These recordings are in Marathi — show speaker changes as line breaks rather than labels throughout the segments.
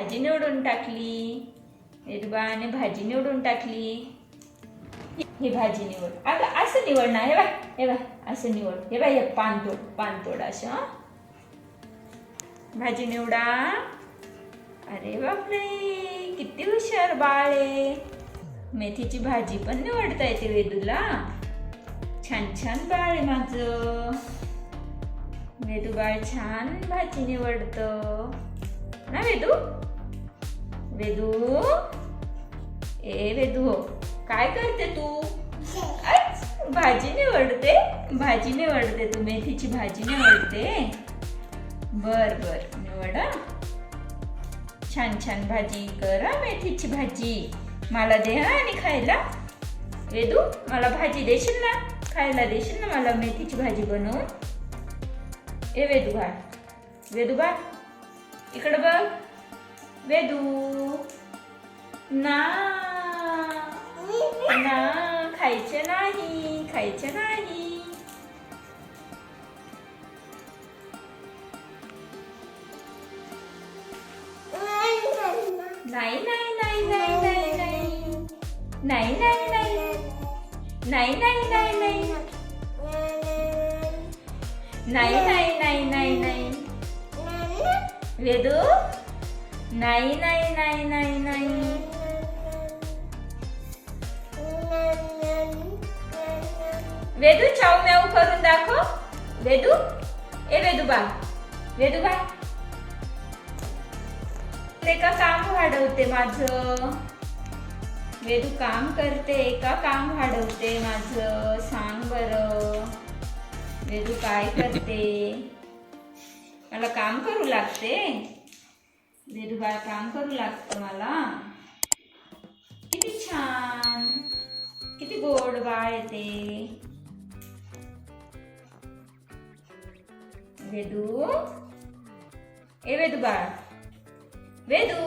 भाजी निवडून टाकली. वेदूबाळाने भाजी निवडून टाकली. ही भाजी निवड. अगं असं निवड ना. हे बाय असं निवड. हे बाय हे पानतोड असं. भाजी निवडा. अरे बापरे, किती हुशार बाळ आहे. मेथीची भाजी पण निवडता येते वेदूला. छान छान बाळ आहे माझं. वेदू बाळ छान भाजी निवडतं ना वेदू. वेदू ए वेदू, काय करते तू? भाजी निवडते तू. मेथीची भाजी निवडते. बर निवड. छान भाजी कर. मेथीची भाजी मला दे आणि खायला. वेदू, मला भाजी देशील ना? खायला देशील ना मला मेथीची भाजी बनवून? ए वेदू बाळ इकडं बघ. वेदू ना खायचे नाही. नाही वेदू, नाही. वेदू चाव म्याऊ करून दाखव. वेदू ए वेदू बा ते का काम वाढवते माझं? वेदू काम करते का काम वाढवते माझं? सांग बरं. वेदू काय करते? मला काम करू लागते. वेदू बाळ काम करू लागतं मला. किती छान, किती गोड बाळ येते. वेदू ए वेदू बाळ. वेदू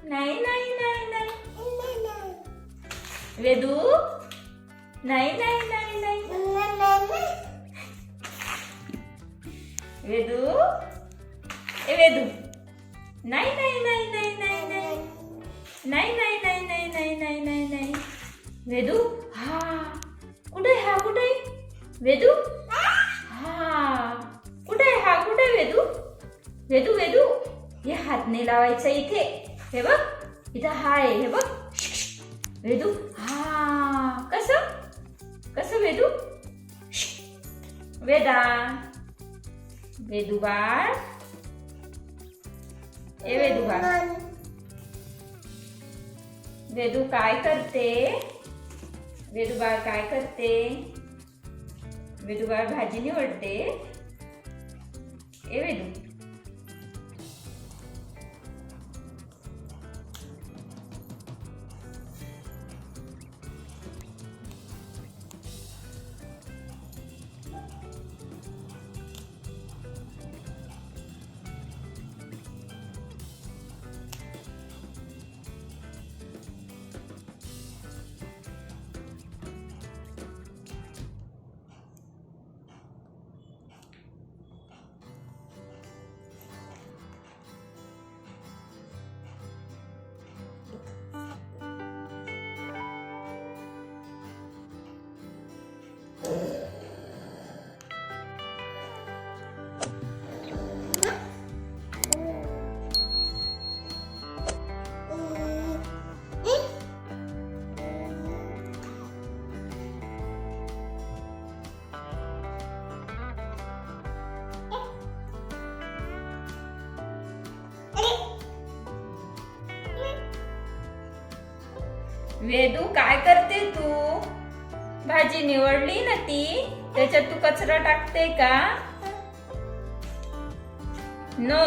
नाही. वेदू नाही. वेदू ए वेदू नाही. वेदू हा कुठे? वेदू हा कुठे वेदू हे हात नाही लावायचा इथे. हे बघ इथं हाय. हे बघ वेदू हा. कसं वेदू? वेदू बाळ ए वेदू बाळ. वेदू काय करते? वेदू बाळ काय करते? वेदू बाळ भाजी निवडते. ए वेदू वेदू काय करते तू? भाजी निवडली ना ती, त्याच्यात तू कचरा टाकते का? नो.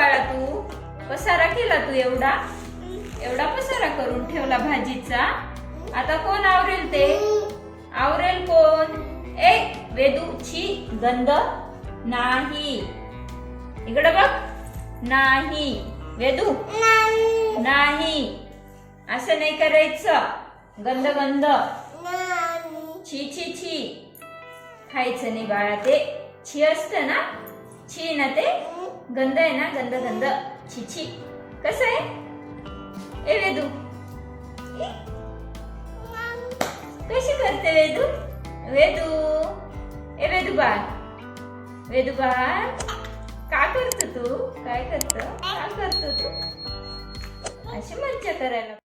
बाळा तू पसारा केला तू एवढा एवढा पसारा करून ठेवला भाजीचा. आता कोण आवरेल ते? आवरेल कोण? ए वेदू छी गंध नाही. इकडे बघ. नाही वेदू नाही असं नाही करायचं. गंध गंध छी छी छी खायचं नाही बाळा. ते छी असतं ना. छी ना ते गंध आहे ना. गंध गंध छी छी. कसं आहे ए वेदू? कशी करते वेदू? वेदू ए वेदू बाळ. वेदू बाळ का करतो तू? काय करतो? का करतो तू? अशी मज्जा करायला